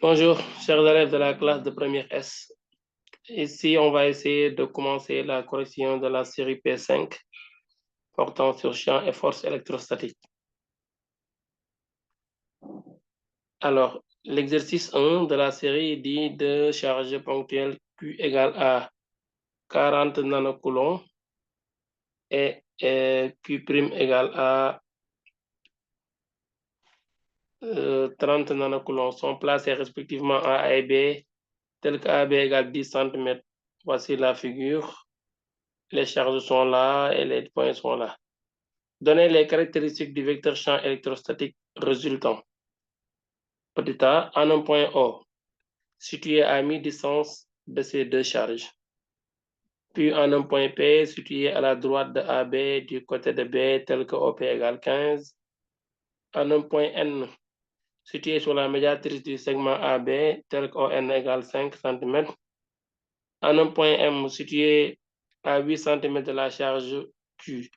Bonjour, chers élèves de la classe de première S. Ici, on va essayer de commencer la correction de la série P5 portant sur champ et force électrostatique. Alors, l'exercice 1 de la série dit de charge ponctuelle Q égale à 40 nanocoulombs et Q' égale à 30 nanocoulombs sont placés respectivement à A et B, tel que AB égale 10 cm. Voici la figure. Les charges sont là et les points sont là. Donnez les caractéristiques du vecteur champ électrostatique résultant. Petit a, en un point O, situé à mi-distance de ces deux charges. Puis en un point P, situé à la droite de AB du côté de B, tel que OP égale 15. En un point N, situé sur la médiatrice du segment AB, tel que ON égale 5 cm. En un point M, situé à 8 cm de la charge Q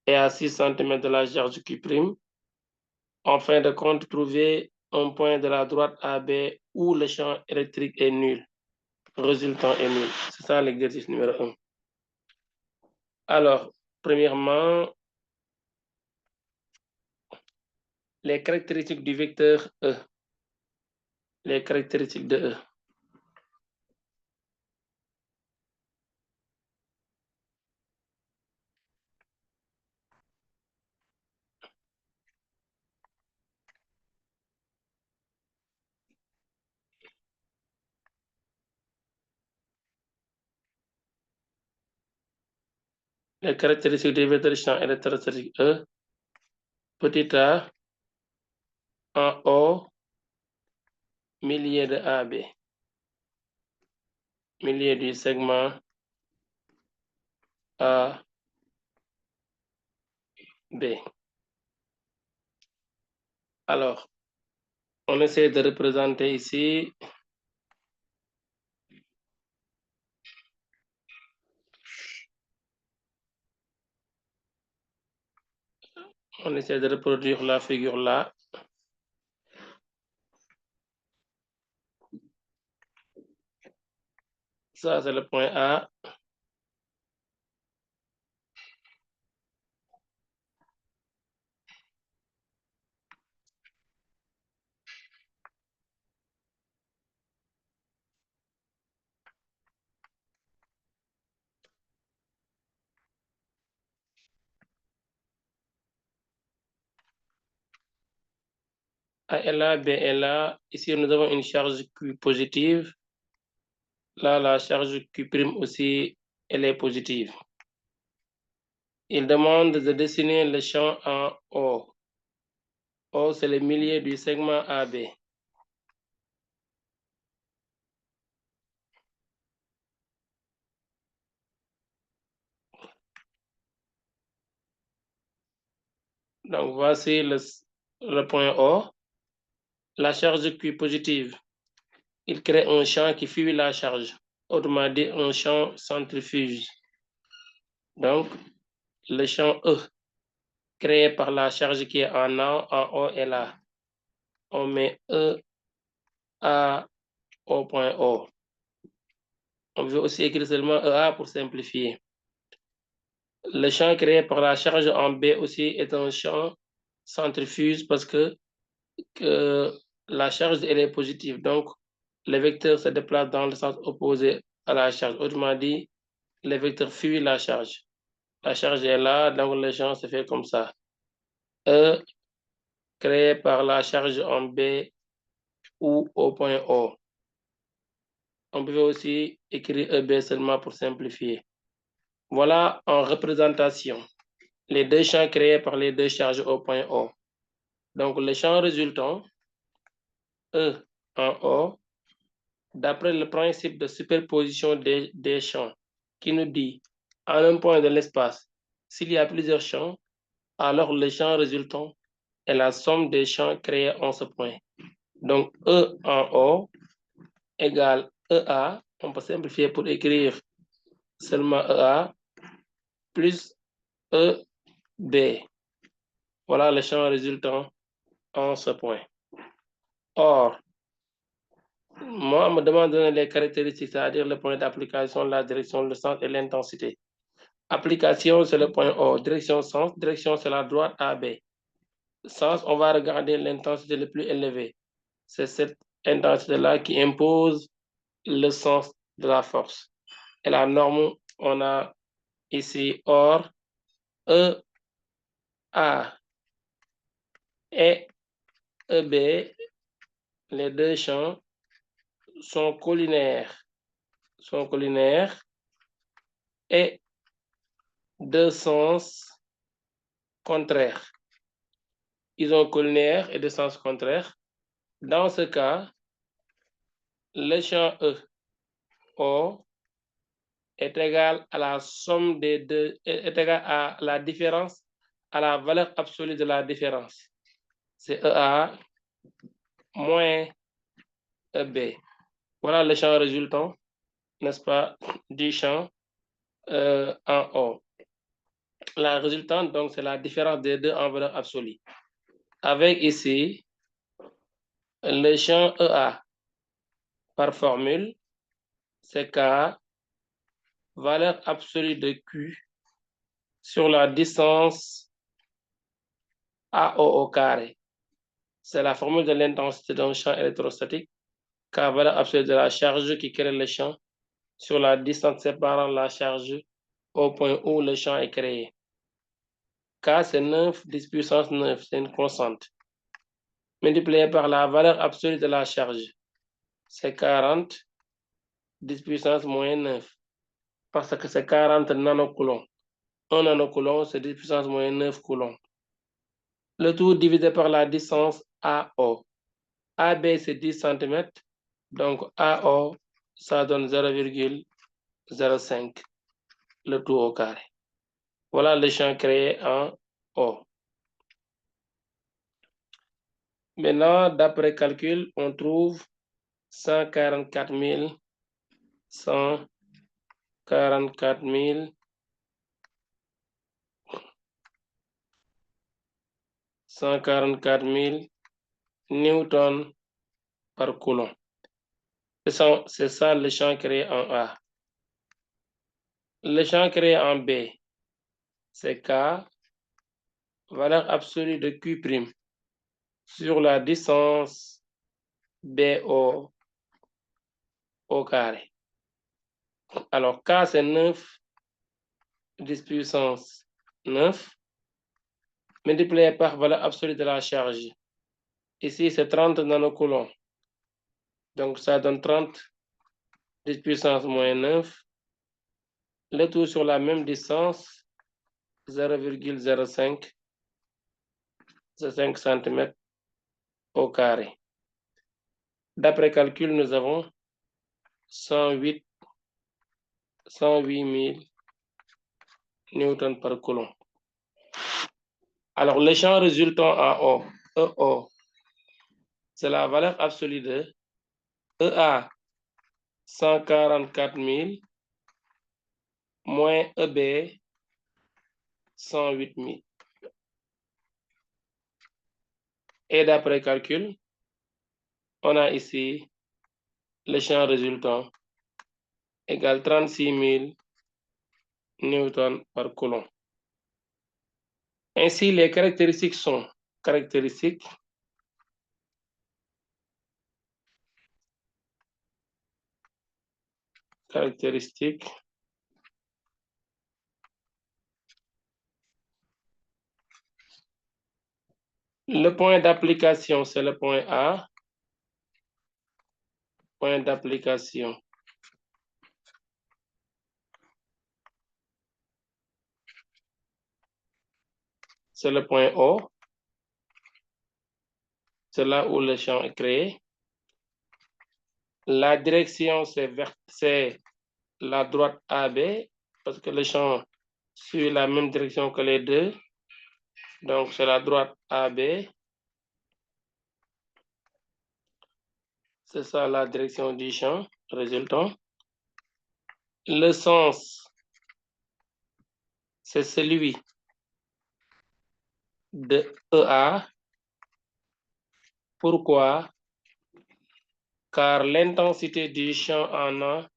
et à 6 cm de la charge Q'. En fin de compte, trouver un point de la droite AB où le champ électrique est nul. Résultant est nul. C'est ça l'exercice numéro 1. Alors, premièrement, les caractéristiques du vecteur E. Les caractéristiques de E. Les caractéristiques du vecteur champ électrostatique E. Petit a, en O, milieu de AB. Milieu du segment A, B. Alors, on essaie de représenter ici on essaie de reproduire la figure là. Ça, c'est le point A. A est là, B est là. Ici, nous avons une charge Q positive. Là, la charge Q' aussi, elle est positive. Il demande de dessiner le champ en O. O, c'est le milieu du segment AB. Donc, voici le point O. La charge Q positive, il crée un champ qui fuit la charge. Autrement dit, un champ centrifuge. Donc, le champ E, créé par la charge qui est en A, en O est là. On met E, A, au point O. On veut aussi écrire seulement EA pour simplifier. Le champ créé par la charge en B aussi est un champ centrifuge parce que la charge elle est positive. Donc, le vecteur se déplace dans le sens opposé à la charge. Autrement dit, le vecteur fuit la charge. La charge est là, donc le champ se fait comme ça. E créé par la charge en B ou au point O. On peut aussi écrire EB seulement pour simplifier. Voilà en représentation les deux champs créés par les deux charges au point O. Donc, le champ résultant, E en O, d'après le principe de superposition des champs, qui nous dit, en un point de l'espace, s'il y a plusieurs champs, alors le champ résultant est la somme des champs créés en ce point. Donc, E en O égale EA, on peut simplifier pour écrire seulement EA, plus EB. Voilà le champ résultant en ce point. Or, Moi, on me demande de donner les caractéristiques, c'est-à-dire le point d'application, la direction, le sens et l'intensité. Application, c'est le point O. Direction, sens. Direction, c'est la droite AB. Sens, on va regarder l'intensité le plus élevée. C'est cette intensité-là qui impose le sens de la force. Et la norme, on a ici or E, A et EB, les deux champs sont collinaires et de sens contraires. Ils ont collinaires et de sens contraires. Dans ce cas, le champ E, O, est égal à la somme des deux, est égal à la différence, à la valeur absolue de la différence. C'est EA moins EB. Voilà le champ résultant, n'est-ce pas, du champ en O. La résultante, donc, c'est la différence des deux en valeur absolue. Avec ici, le champ EA par formule, c'est K, valeur absolue de Q sur la distance AO au carré. C'est la formule de l'intensité d'un champ électrostatique, K, valeur absolue de la charge qui crée le champ sur la distance séparant la charge au point où le champ est créé. K, c'est 9, 10 puissance 9, c'est une constante. Multiplié par la valeur absolue de la charge, c'est 40, 10 puissance moins 9, parce que c'est 40 nanocoulombs. 1 nanocoulomb, c'est 10 puissance moins 9 coulombs. Le tout divisé par la distance AO. AB, c'est 10 cm, donc AO, ça donne 0,05, le tout au carré. Voilà le champ créé en O. Maintenant, d'après calcul, on trouve 144 000 newtons par coulomb. C'est ça le champ créé en A. Le champ créé en B, c'est K, valeur absolue de Q' sur la distance BO au carré. Alors, K, c'est 9, 10 puissance 9, multiplié par valeur absolue de la charge. Ici, c'est 30 nanocoulombs. Donc, ça donne 30, 10 puissance moins 9. Le tout sur la même distance, 0,05, c'est 5 cm au carré. D'après calcul, nous avons 108 000 newtons par coulomb. Alors, le champ résultant en O, EO, c'est la valeur absolue de EA, 144 000, moins EB, 108 000. Et d'après calcul, on a ici le champ résultant égale 36 000 newtons par coulomb. Ainsi, les caractéristiques sont caractéristiques Le point d'application, c'est le point A. Point d'application. C'est le point O. C'est là où le champ est créé. La direction, c'est la droite AB, parce que le champ suit la même direction que les deux. Donc, c'est la droite AB. C'est ça la direction du champ résultant. Le sens, c'est celui de EA. Pourquoi? car l'intensité du champ en A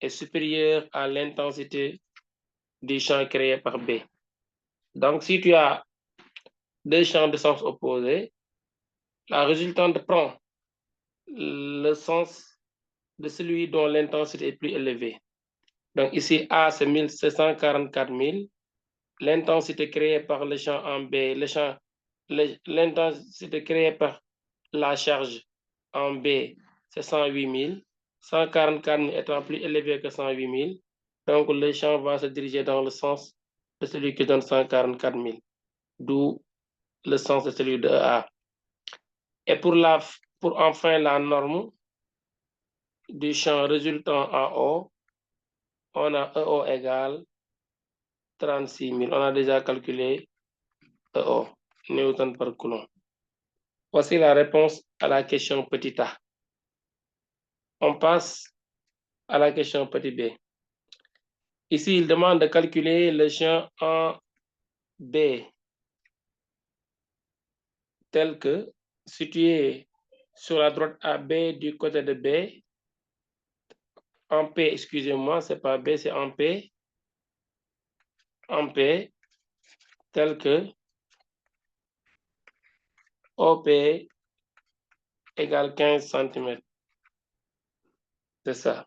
est supérieure à l'intensité du champ créé par B. Donc, si tu as deux champs de sens opposés, la résultante prend le sens de celui dont l'intensité est plus élevée. Donc ici, A, c'est 744 000. L'intensité créée par le champ en B, l'intensité créée par la charge en B, c'est 108 000. 144 000 étant plus élevé que 108 000. Donc le champ va se diriger dans le sens de celui qui donne 144 000. D'où le sens de celui de A. Et pour enfin la norme du champ résultant en O, on a EO égale 36 000. On a déjà calculé EO, Newton par Coulomb. Voici la réponse à la question petit a. On passe à la question petit b. Ici, il demande de calculer le champ en B tel que situé sur la droite AB du côté de B, en P, excusez-moi, c'est pas B, c'est en P, tel que OP égale 15 cm. C'est ça.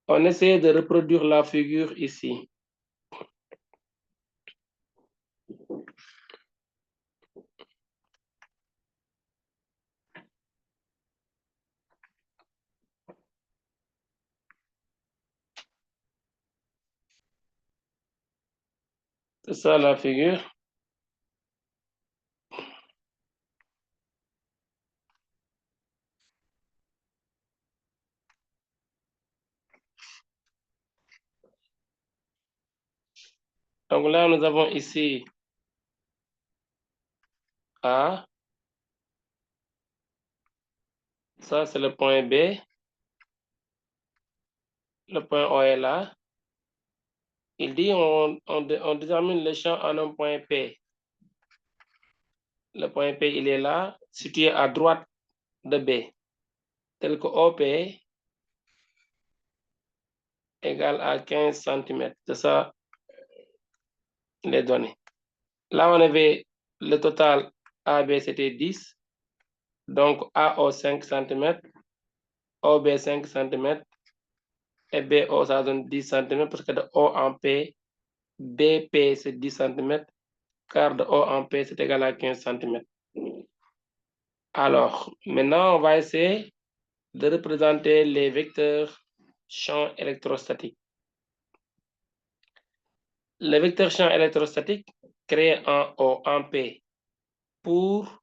On essaie de reproduire la figure ici. C'est ça la figure. Donc là, nous avons ici A. Ça, c'est le point B. Le point O est là. Il dit on détermine le champ en un point P. Le point P, il est là, situé à droite de B, tel que OP égale à 15 cm. C'est ça les données. Là, on avait le total AB, c'était 10. Donc, AO 5 cm, OB 5 cm, et BO, ça donne 10 cm, parce que de O en P, BP, c'est 10 cm, car de O en P, c'est égal à 15 cm. Alors, maintenant, on va essayer de représenter les vecteurs champ électrostatique. Le vecteur champ électrostatique créé en O, en P, pour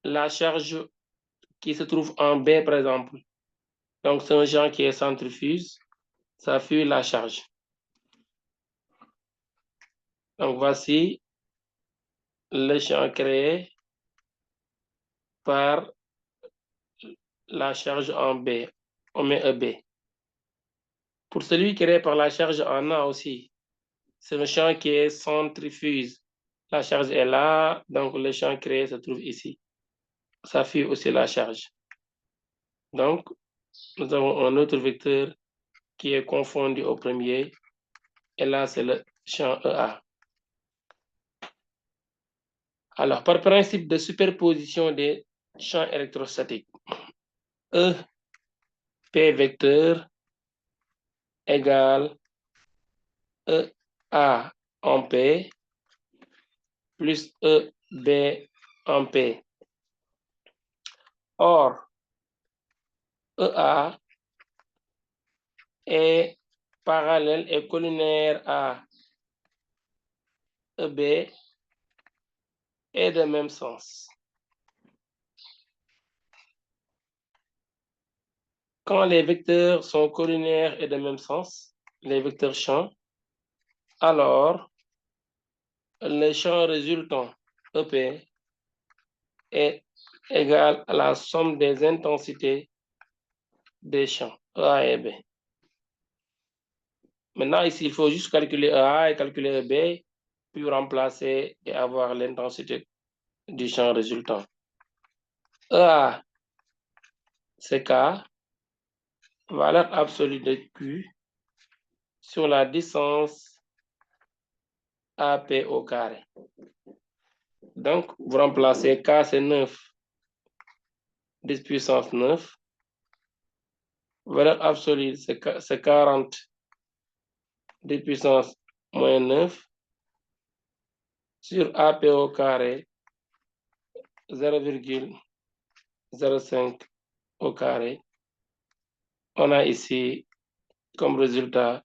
la charge qui se trouve en B, par exemple. Donc, c'est un champ qui est centrifuge, ça fuit la charge. Donc, voici le champ créé par la charge en B. On met EB. Pour celui créé par la charge en A aussi, c'est un champ qui est centrifuge. La charge est là, donc le champ créé se trouve ici. Ça fuit aussi la charge. Donc, nous avons un autre vecteur qui est confondu au premier. Et là, c'est le champ EA. Alors, par principe de superposition des champs électrostatiques, E P vecteur égale EA en P plus EB en P. Or, EA est parallèle et collinaire à EB et de même sens. Quand les vecteurs sont collinaires et de même sens, les vecteurs champs, alors le champ résultant EP est égal à la somme des intensités des champs EA et B. Maintenant, ici, il faut juste calculer EA et calculer EB, puis remplacer et avoir l'intensité du champ résultant. EA c'est K, valeur absolue de Q sur la distance AP au carré. Donc, vous remplacez K, c'est 9, 10 puissance 9. Valeur absolue, c'est 40, 10 puissance moins 9. Sur AP au carré, 0,05 au carré. On a ici comme résultat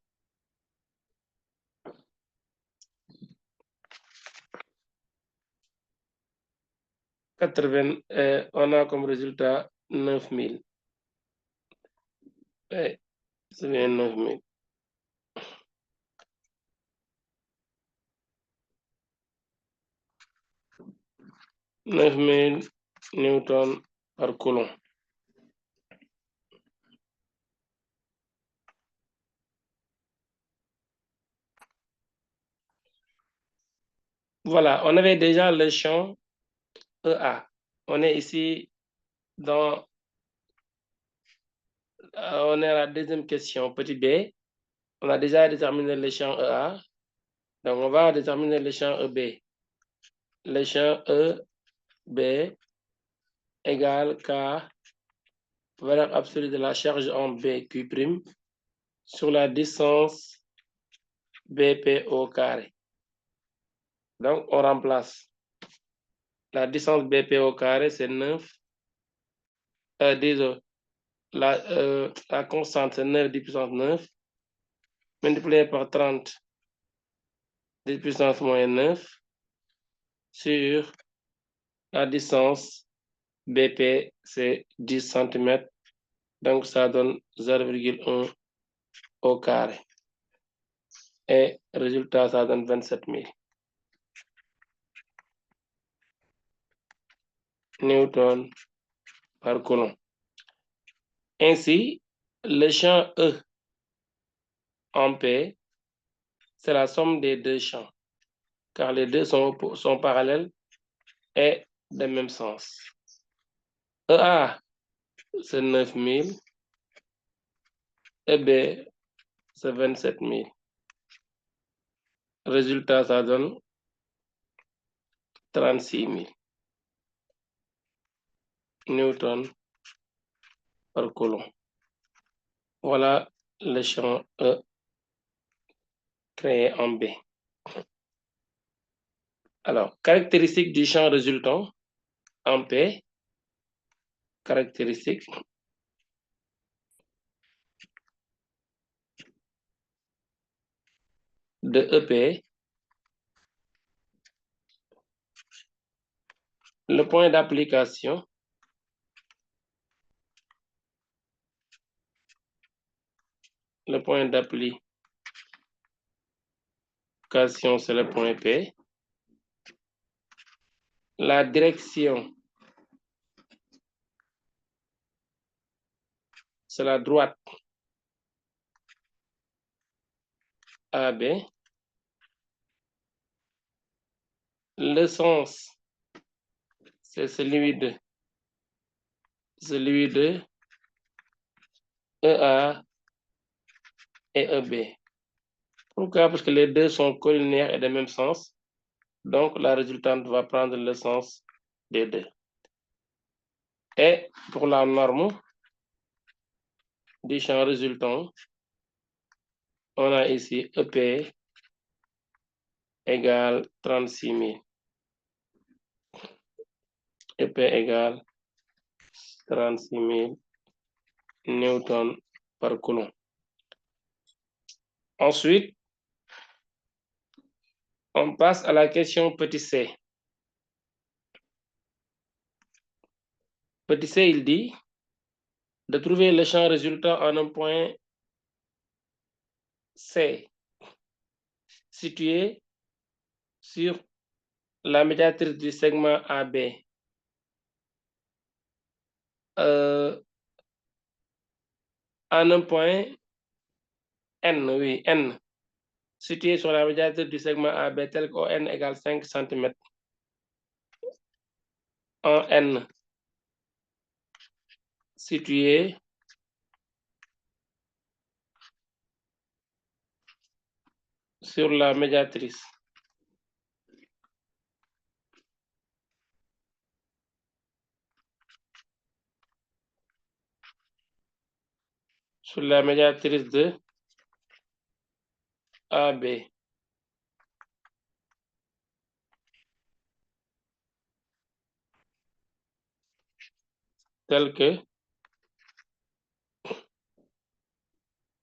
80, on a comme résultat 9000. C'est bien 9000. 9000 newtons par coulomb. Voilà, on avait déjà le champ EA. On est ici dans... on est à la deuxième question, petit b. On a déjà déterminé le champ EA. Donc, on va déterminer le champ EB. Le champ EB égale K, valeur absolue de la charge en BQ' sur la distance BP au carré. Donc, on remplace. La distance BP au carré, c'est 9. Désolé. La constante, c'est 9, 10 puissance 9. Multiplié par 30, 10 puissance moins 9. Sur la distance BP, c'est 10 cm. Donc, ça donne 0,1 au carré. Et résultat, ça donne 27 000. Newton par coulomb. Ainsi, le champ E en P, c'est la somme des deux champs, car les deux sont parallèles et de même sens. EA, c'est 9000, et B, c'est 27 000. Résultat, ça donne 36 000 newtons par coulomb. Voilà le champ E créé en B. Alors, caractéristique du champ résultant en P, caractéristique de EP, le point d'application, c'est le point P. La direction, c'est la droite AB. Le sens, c'est celui de EA et EB. Pourquoi? Parce que les deux sont collinaires et de même sens. Donc, la résultante va prendre le sens des deux. Et pour la norme du champ résultant, on a ici EP égale 36 000. EP égale 36 000 newtons par coulomb. Ensuite, on passe à la question petit c. Petit c, il dit de trouver le champ résultant en un point C, situé sur la médiatrice du segment AB. En un point N, oui, N, situé sur la médiatrice du segment AB tel qu'au N égale 5 cm. En N, situé sur la médiatrice. Sur la médiatrice de AB. Tel que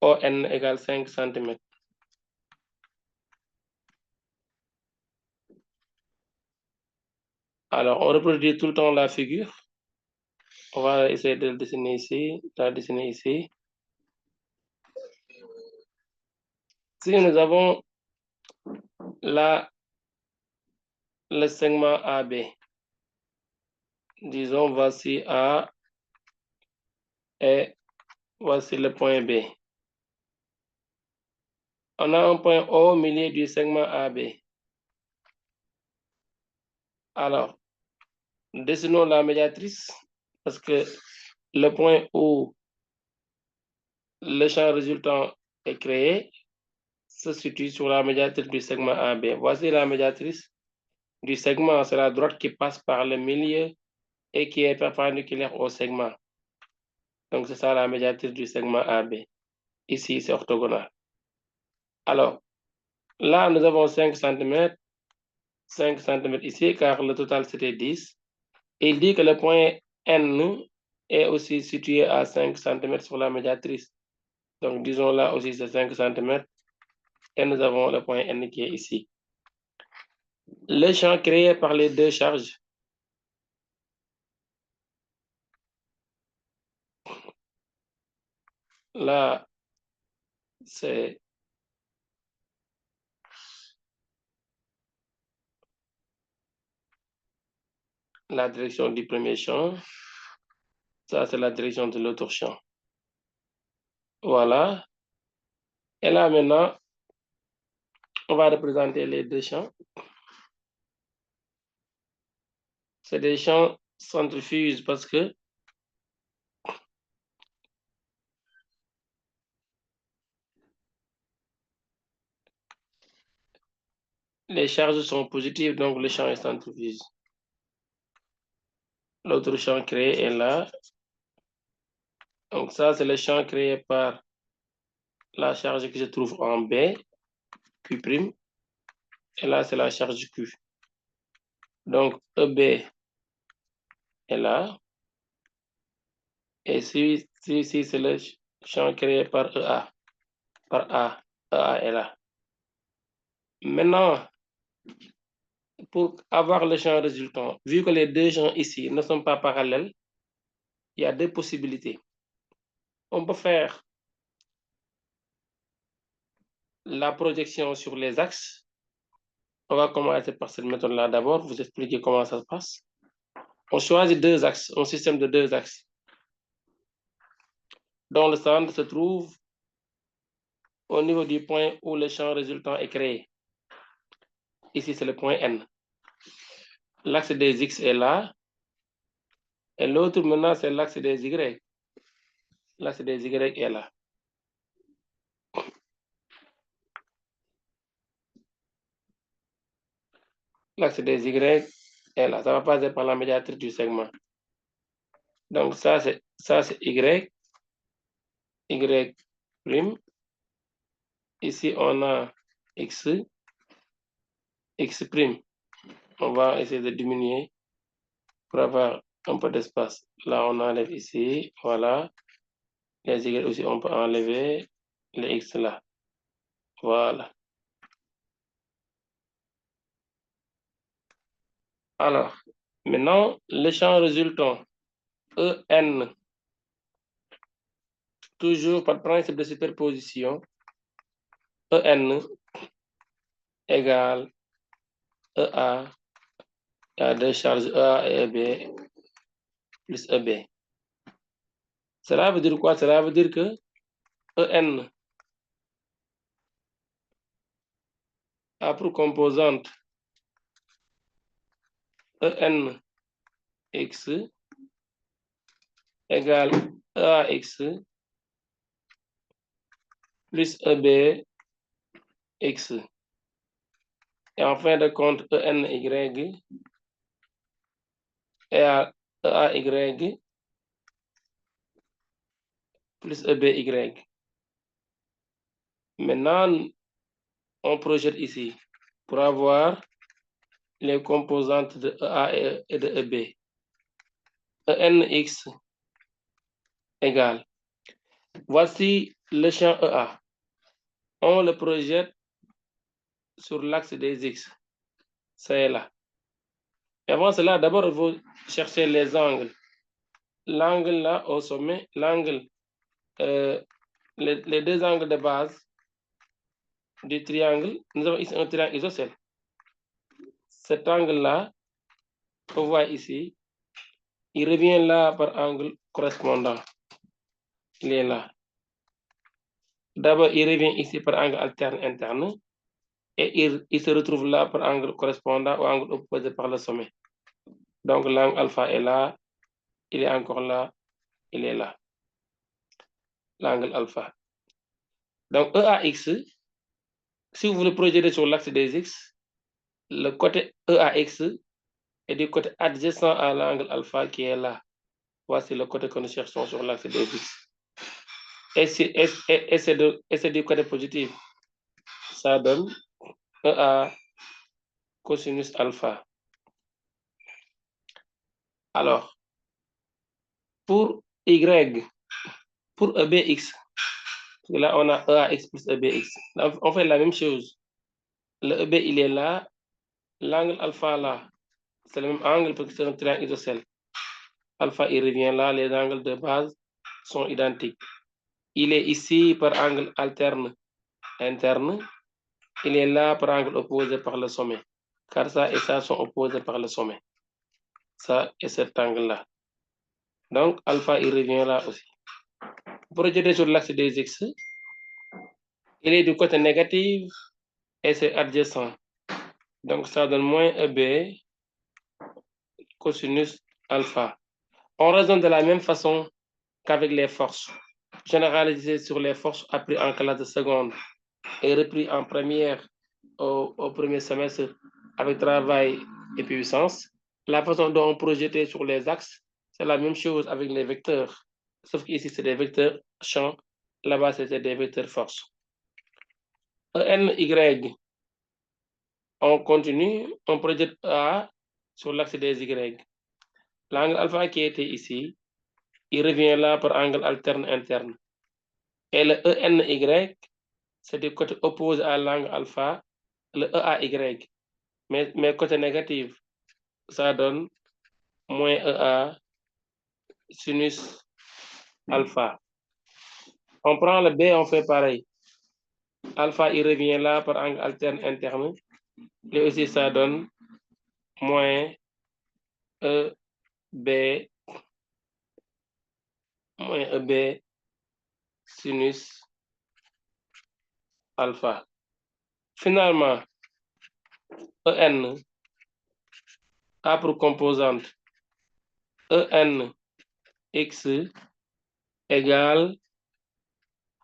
ON égale 5 cm. Alors, on reproduit tout le temps la figure. On va essayer de le dessiner ici, de la dessiner ici. Si nous avons là le segment AB, disons voici A et voici le point B. On a un point O au milieu du segment AB. Alors, dessinons la médiatrice parce que le point où le champ résultant est créé se situe sur la médiatrice du segment AB. Voici la médiatrice du segment, c'est la droite qui passe par le milieu et qui est perpendiculaire au segment. Donc, c'est ça la médiatrice du segment AB. Ici, c'est orthogonal. Alors, là, nous avons 5 cm, 5 cm ici, car le total, c'était 10. Et il dit que le point N est aussi situé à 5 cm sur la médiatrice. Donc, disons là aussi, c'est 5 cm. Et nous avons le point N qui est ici. Le champ créé par les deux charges, là, c'est la direction du premier champ. Ça, c'est la direction de l'autre champ. Voilà. Et là, maintenant, on va représenter les deux champs. C'est des champs centrifuges parce que les charges sont positives, donc le champ est centrifuge. L'autre champ créé est là. Donc ça, c'est le champ créé par la charge qui se trouve en B, Q'. Et là, c'est la charge Q. Donc EB est là. Et ici, c'est le champ créé par EA. Par A. EA est là. Maintenant, pour avoir le champ résultant, vu que les deux champs ici ne sont pas parallèles, il y a deux possibilités. On peut faire la projection sur les axes. On va commencer par cette méthode-là d'abord, vous expliquer comment ça se passe. On choisit deux axes, un système de deux axes, dont le centre se trouve au niveau du point où le champ résultant est créé. Ici, c'est le point N. L'axe des X est là. Et l'autre, maintenant, c'est l'axe des Y. L'axe des Y est là. L'axe des Y est là. Ça va passer par la médiatrice du segment. Donc, ça, c'est Y. Y'. Ici, on a X. X'. On va essayer de diminuer pour avoir un peu d'espace. Là, on enlève ici. Voilà. Les Y aussi, on peut enlever les X là. Voilà. Alors, maintenant, le champ résultant, EN, toujours par principe de superposition, EN égale EA, il y a deux charges EA et EB, plus EB. Cela veut dire quoi? Cela veut dire que EN a pour composante EN X égale EAX plus EBX. Et en fin de compte, ENY est à EAY plus EBY. Maintenant, on projette ici pour avoir les composantes de EA et de EB. ENX égale. Voici le champ EA. On le projette sur l'axe des X. C'est là. Et avant cela, d'abord, il faut chercher les angles. L'angle là au sommet, l'angle, les deux angles de base du triangle. Nous avons ici un triangle isocèle. Cet angle-là, on voit ici, il revient là par angle correspondant. Il est là. D'abord, il revient ici par angle alterne interne et il se retrouve là par angle correspondant au angle opposé par le sommet. Donc, l'angle alpha est là, il est encore là, il est là. L'angle alpha. Donc, EAX, si vous le projetez sur l'axe des X, le côté EAX est du côté adjacent à l'angle alpha qui est là. Voici le côté que nous cherchons sur l'axe des X. Et c'est du côté positif. Ça donne EA cosinus alpha. Alors, pour Y, pour EBX, là on a EAX plus EBX. Là, on fait la même chose. Le EB il est là, l'angle alpha là, c'est le même angle parce que c'est un triangle isocèle. Alpha il revient là, les angles de base sont identiques. Il est ici par angle alterne interne. Il est là par angle opposé par le sommet. Car ça et ça sont opposés par le sommet. Ça et cet angle-là. Donc, alpha, il revient là aussi. Projeté sur l'axe des X, il est du côté négatif et c'est adjacent. Donc, ça donne moins EB cosinus alpha. On raisonne de la même façon qu'avec les forces. Généralisé sur les forces appris en classe de seconde et repris en première au premier semestre avec travail et puissance. La façon dont on projetait sur les axes, c'est la même chose avec les vecteurs. Sauf qu'ici, c'est des vecteurs champs. Là-bas, c'était des vecteurs force. ENY, on continue, on projette A sur l'axe des Y. L'angle alpha qui était ici, il revient là par angle alterne interne. Et le ENY, c'est du côté opposé à l'angle alpha, le EAY. Mais côté négatif, ça donne moins EA sinus alpha. On prend le B, on fait pareil. Alpha, il revient là par angle alterne interne. Et aussi, ça donne moins EB, moins EB sinus alpha. Finalement, EN a pour composante ENX égale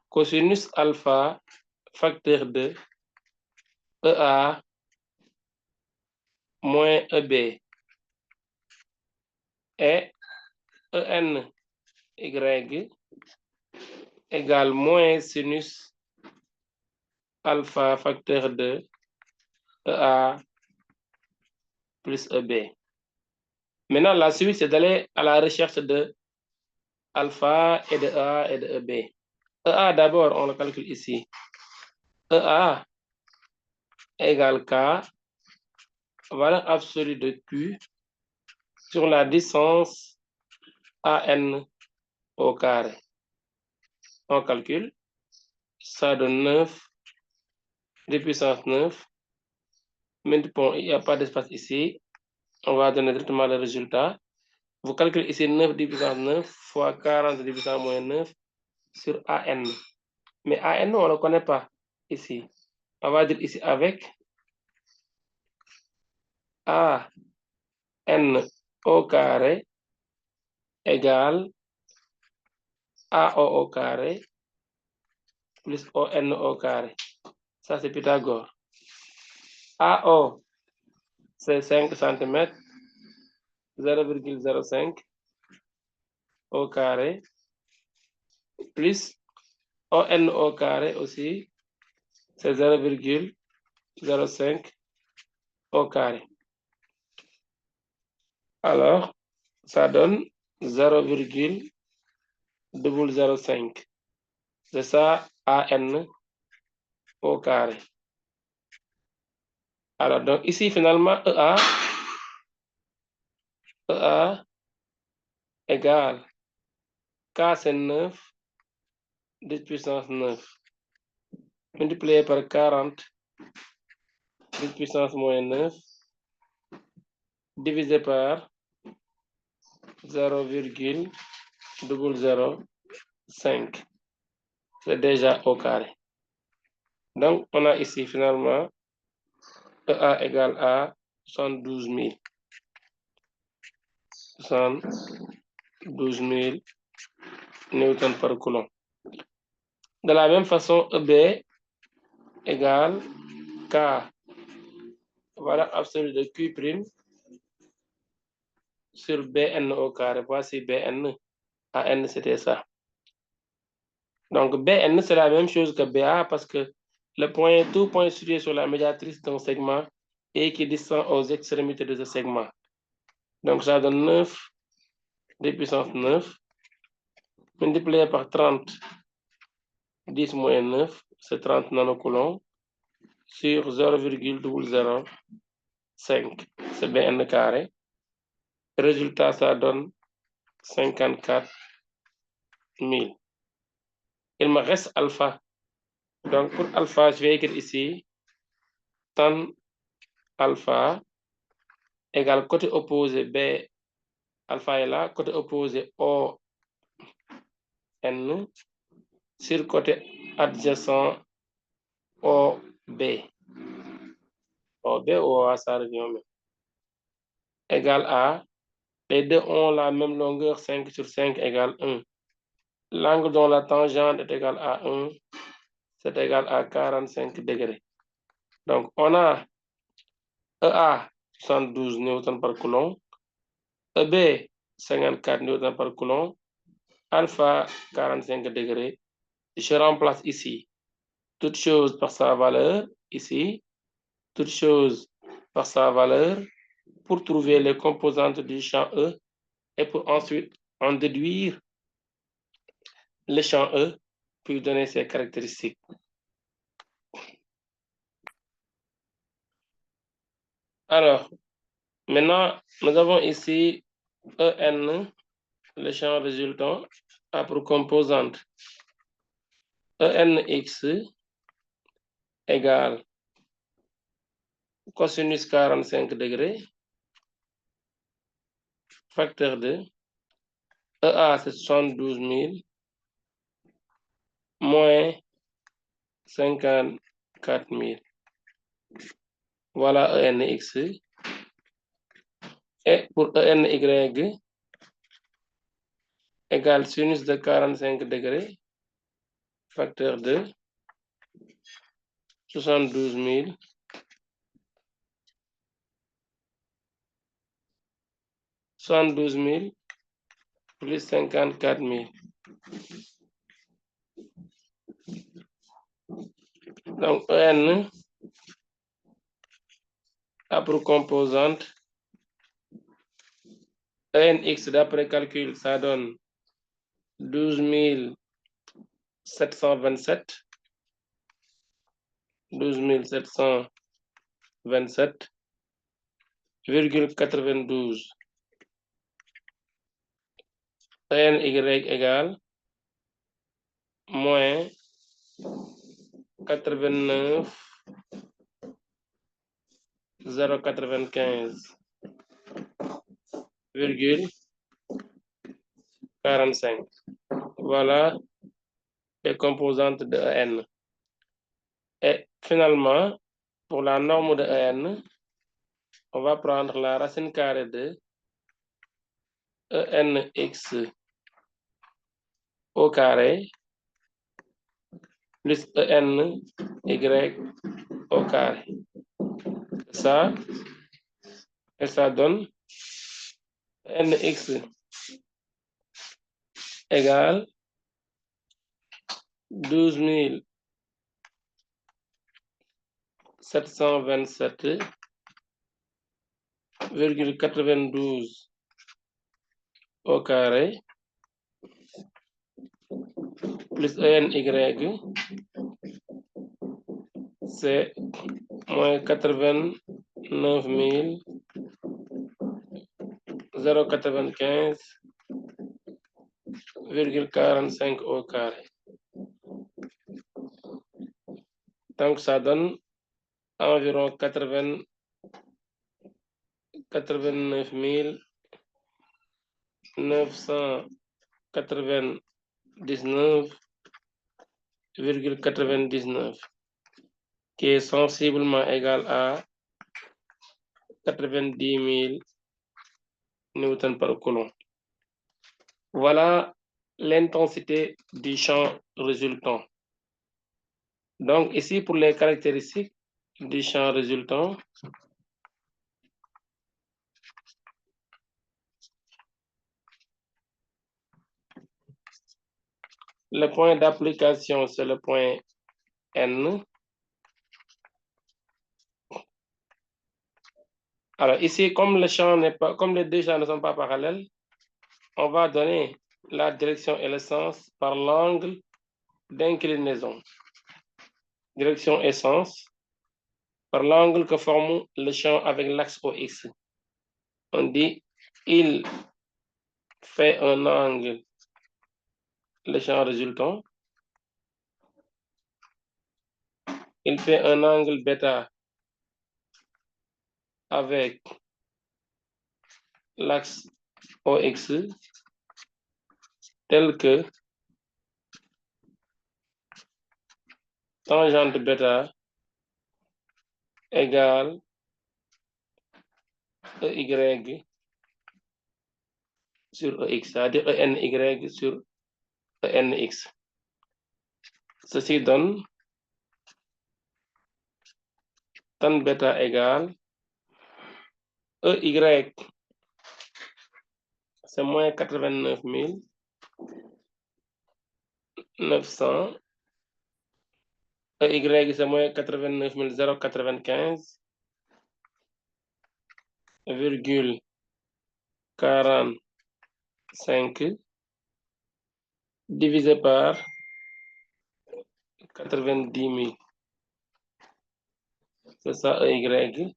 cosinus alpha facteur de EA moins EB. Et ENY égale moins sinus alpha facteur de EA plus EB. Maintenant, la suite, c'est d'aller à la recherche de alpha et de EA et de EB. EA, d'abord, on le calcule ici. EA égale K, valeur absolue de Q, sur la distance AN au carré. On calcule, ça donne 9 de puissance 9. Maintenant, il n'y a pas d'espace ici. On va donner directement le résultat. Vous calculez ici 9 de puissance 9 fois 40 de puissance moins 9 sur AN. Mais AN, on ne le connaît pas ici. On va dire ici avec AN au carré égale AO au carré plus ON au carré. Ça, c'est Pythagore. AO, c'est 5 cm, 0,05 au carré, plus ON au carré aussi, c'est 0,05 au carré. Alors, ça donne 0,005. C'est ça, AN au carré. Alors, donc ici, finalement, EA égale K, c'est 9, 10 puissance 9, multiplié par 40, 10 puissance moins 9, divisé par 0,005. C'est déjà au carré. Donc, on a ici finalement EA égale à 72 000. 72 000 newtons par coulomb. De la même façon, EB égale K, valeur absolue de Q' sur Bn au carré. Voici Bn. AN, c'était ça. Donc, Bn, c'est la même chose que BA parce que tout point situé sur la médiatrice d'un segment est équidistant aux extrémités de ce segment. Donc, ça donne 9, 10 puissance 9, multiplié par 30, 10 moins 9, c'est 30 nanocoulombs, sur 0,005. C'est Bn carré. Résultat, ça donne 54 000. Il me reste alpha. Donc, pour alpha, je vais écrire ici tan alpha égale côté opposé B, alpha est là, côté opposé O, N, sur côté adjacent OB. OB ou OA, ça revient même. Égale à, les deux ont la même longueur, 5 sur 5 égale 1. L'angle dont la tangente est égale à 1, c'est égal à 45 degrés. Donc, on a EA, 72 newtons par coulomb, EB, 54 newtons par coulomb, alpha, 45 degrés. Je remplace ici toute chose par sa valeur, ici, toute chose par sa valeur, pour trouver les composantes du champ E et pour ensuite en déduire le champ E, puis donner ses caractéristiques. Alors, maintenant, nous avons ici EN, le champ résultant, a pour composante ENX égale cosinus 45 degrés, facteur de EA, c'est 72 000, moins 54 000. Voilà ENX. Et pour ENY égale sinus de 45 degrés, facteur de 72 000 plus 54 000. Donc, EN a pour composante ENX, d'après calcul, ça donne 12 727. 12 727,92. ENY égale moins 89 095,45. Voilà les composantes de EN. Et finalement, pour la norme de EN, on va prendre la racine carrée de ENX au carré plus en y au carré. Ça, et ça donne nx égale 12 727,92 au carré plus ENY, c'est moins 89 095,45 au carré. Donc ça donne environ 89 999,99 qui est sensiblement égal à 90 000 newtons par coulomb. Voilà l'intensité du champ résultant. Donc ici, pour les caractéristiques du champ résultant, le point d'application, c'est le point N. Alors ici, comme le champ n'est pas, comme les deux champs ne sont pas parallèles, on va donner la direction et le sens par l'angle d'inclinaison. Direction et sens par l'angle que forme le champ avec l'axe OX. On dit il fait un angle, le champ résultant. Il fait un angle bêta avec l'axe OX tel que tangente bêta égale EY sur EX, c'est-à-dire ENY sur ENX. Ceci donne tan bêta égale EY, c'est moins 89 900. EY, c'est moins 89 095,45 divisé par 90 000. C'est ça, EY.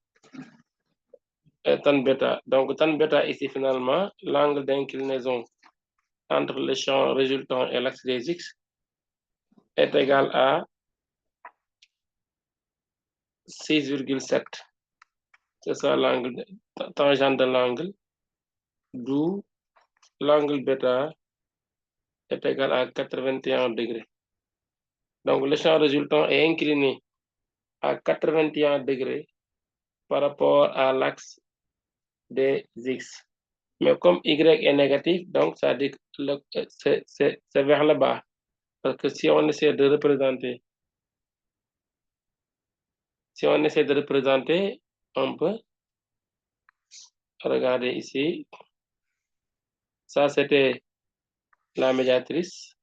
Et tan bêta. Donc, tan bêta ici, finalement, l'angle d'inclinaison entre le champ résultant et l'axe des X est égal à 6,7. C'est ça l'angle, tangente de l'angle, d'où l'angle bêta est égal à 81 degrés. Donc, le champ résultant est incliné à 81 degrés par rapport à l'axe des X. Mais comme Y est négatif, donc ça dit que c'est vers le bas. Parce que si on essaie de représenter, on peut regarder ici. Ça, c'était la médiatrice.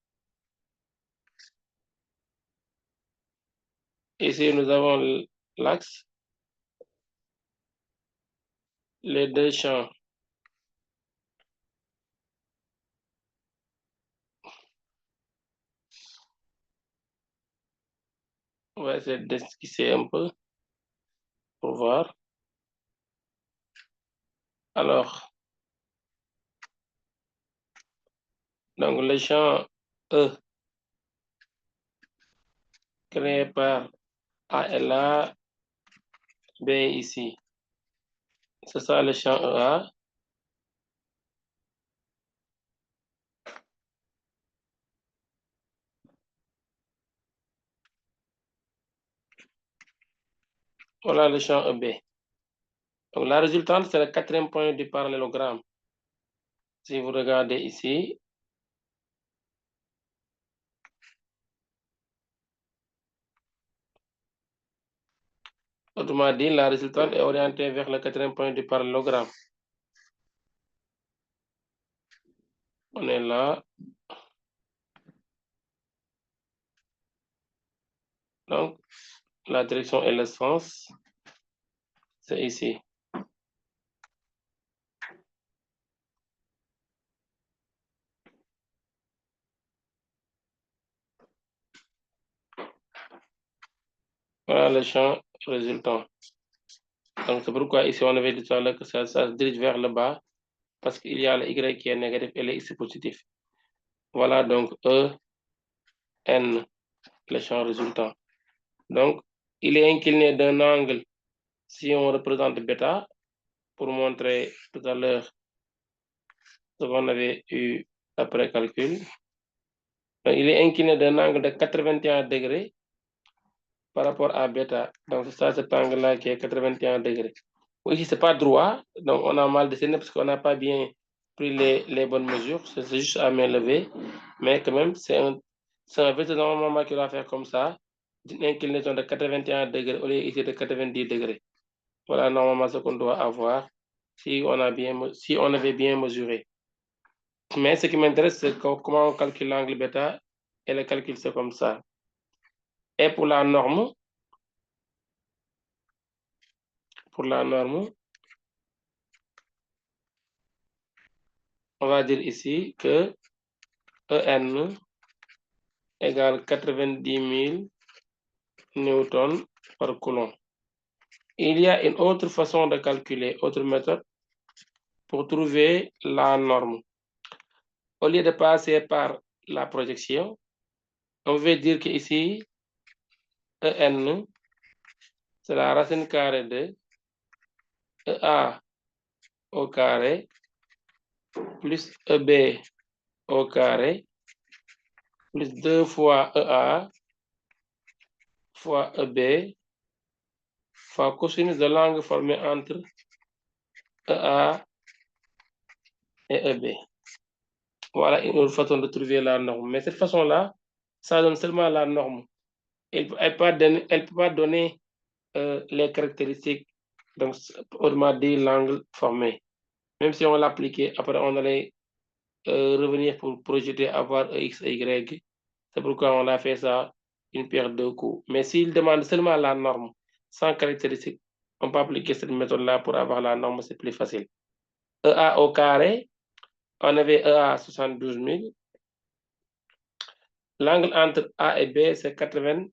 Ici, nous avons l'axe, les deux champs. On va essayer d'esquisser un peu pour voir. Alors, donc le champ E créé par ALA, B ici. C'est ça le champ EA. Voilà le champ EB. Donc la résultante, c'est le quatrième point du parallélogramme. Si vous regardez ici, Autrement dit, la résultante est orientée vers le quatrième point du parallélogramme. On est là. Donc, la direction et le sens, c'est ici. Voilà le champ résultant. Donc, c'est pourquoi ici, on avait dit tout à l'heure que ça se dirige vers le bas, parce qu'il y a le Y qui est négatif et le X positif. Voilà donc E, N, le champ résultant. Donc, il est incliné d'un angle si on représente bêta, pour montrer tout à l'heure ce qu'on avait eu après calcul. Donc, il est incliné d'un angle de 81 degrés par rapport à bêta. Donc, c'est ça, cet angle-là qui est 81 degrés. Oui, c'est pas droit, donc on a mal dessiné parce qu'on n'a pas bien pris les bonnes mesures. C'est juste à main levée, mais quand même, c'est un vecteur normalement qui va faire comme ça, d'une inclinaison de 81 degrés au lieu ici de 90 degrés. Voilà normalement ce qu'on doit avoir si on avait bien mesuré. Mais ce qui m'intéresse, c'est comment on calcule l'angle bêta, et le calcul c'est comme ça. Et pour la norme, on va dire ici que En égale 90 000 newtons par coulomb. Il y a une autre façon de calculer, autre méthode, pour trouver la norme. Au lieu de passer par la projection, on veut dire que ici, En, c'est la racine carrée de EA au carré plus EB au carré plus 2 fois EA fois EB fois cosinus de l'angle formé entre EA et EB. Voilà une autre façon de trouver la norme. Mais cette façon-là, ça donne seulement la norme. Elle ne peut pas donner les caractéristiques, donc autrement dit l'angle formé. Même si on l'appliquait, après on allait revenir pour projeter, avoir X et Y. C'est pourquoi on a fait ça une pierre deux coups. Mais s'il demande seulement la norme, sans caractéristique, on peut appliquer cette méthode-là pour avoir la norme, c'est plus facile. EA au carré, on avait EA 72 000. L'angle entre A et B, c'est 80.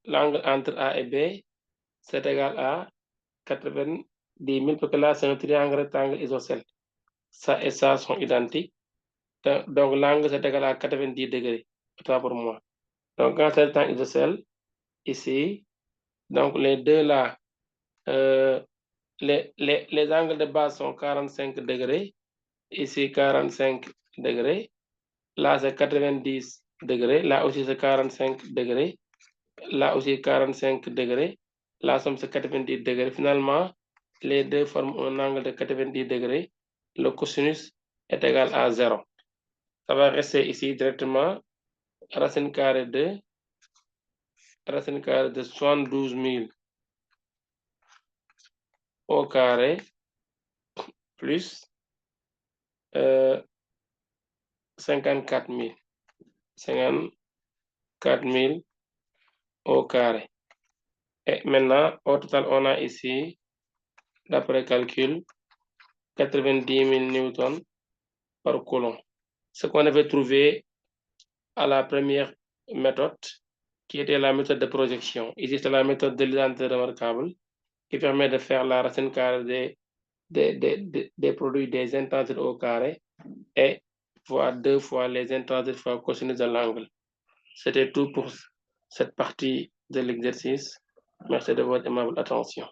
L'angle entre A et B, c'est égal à 90 000, parce que là, c'est un triangle rectangle isocèle. Ça et ça sont identiques. Donc, l'angle, c'est égal à 90 degrés. Autant pour moi. Donc, quand c'est le rectangle isocèle, ici, donc les deux là, les angles de base sont 45 degrés. Ici, 45 degrés. Là, c'est 90 degrés. Là aussi, c'est 45 degrés. Là aussi 45 degrés. La somme c'est 90 degrés. Finalement, les deux forment un angle de 90 degrés. Le cosinus est égal à 0. Ça va rester ici directement racine carrée de 72 000 au carré plus 54 000. 54 000 au carré. Et maintenant, au total, on a ici, d'après calcul, 90 000 newtons par coulomb. Ce qu'on avait trouvé à la première méthode, qui était la méthode de projection. Ici, c'est la méthode de l'identité remarquable, qui permet de faire la racine carrée des produits des intensités au carré et fois 2 fois les intensités fois cosinus de l'angle. C'était tout pour cette partie de l'exercice. Merci de votre aimable attention.